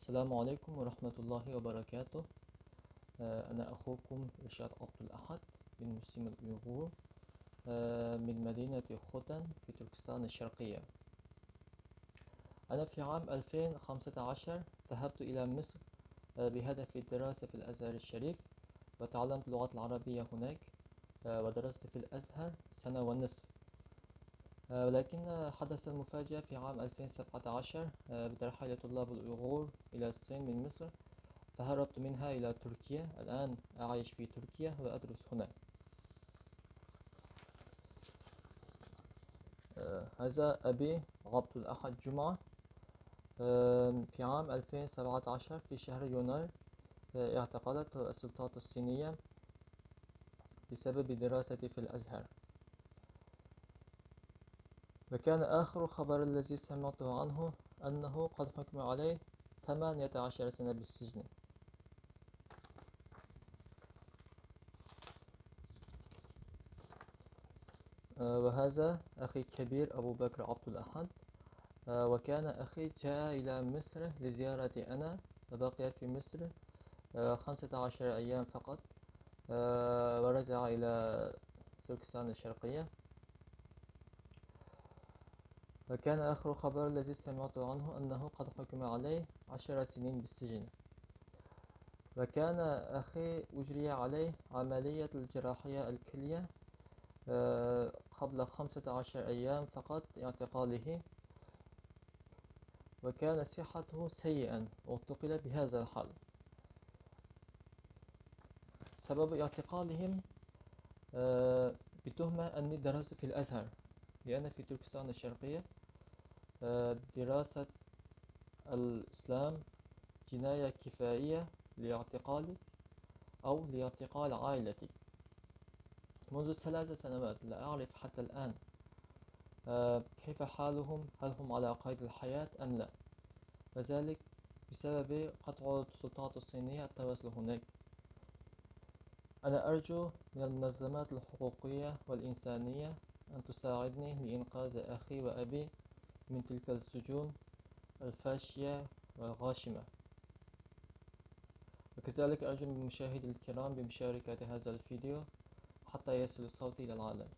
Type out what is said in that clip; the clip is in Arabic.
السلام عليكم ورحمة الله وبركاته. أنا أخوكم رشاد عبد الأحد بن مسلم الأيغور من مدينة خوتن في تركستان الشرقية. أنا في عام 2015 ذهبت إلى مصر بهدف الدراسة في الأزهر الشريف، وتعلمت اللغة العربية هناك، ودرست في الأزهر سنة ونصف. ولكن حدث المفاجأة في عام 2017 بترحيل طلاب الأيغور إلى الصين من مصر، فهربت منها إلى تركيا. الآن أعيش في تركيا وأدرس هنا. هذا أبي عبد الأحد جمعة. في عام 2017 في شهر يونيو اعتقلت السلطات الصينية بسبب دراستي في الأزهر، وكان آخر خبر الذي سمعته عنه أنه قد حكم عليه 18 سنة بالسجن. وهذا أخي الكبير أبو بكر عبد الأحد. وكان أخي جاء إلى مصر لزيارتي أنا، وبقي في مصر 15 أيام فقط، ورجع إلى تركستان الشرقية. وكان آخر خبر الذي سمعته عنه أنه قد حكم عليه 10 سنين بالسجن. وكان أخي أجري عليه عملية الجراحية الكلية قبل 15 أيام فقط اعتقاله، وكان صحته سيئا واعتقل بهذا الحال. سبب اعتقالهم بتهمة أني درست في الأزهر، لأن في تركستان الشرقية دراسة الإسلام جناية كفائية لاعتقالك أو لاعتقال عائلتك. منذ 3 سنوات لا أعرف حتى الآن كيف حالهم، هل هم على قيد الحياة أم لا، وذلك بسبب قطع السلطات الصينية التواصل هناك. أنا أرجو من المنظمات الحقوقية والإنسانية أن تساعدني لإنقاذ أخي وأبي من تلك السجون الفاشية والغاشمة. وكذلك أرجو من المشاهدين الكرام بمشاركة هذا الفيديو حتى يصل صوتي إلى العالم.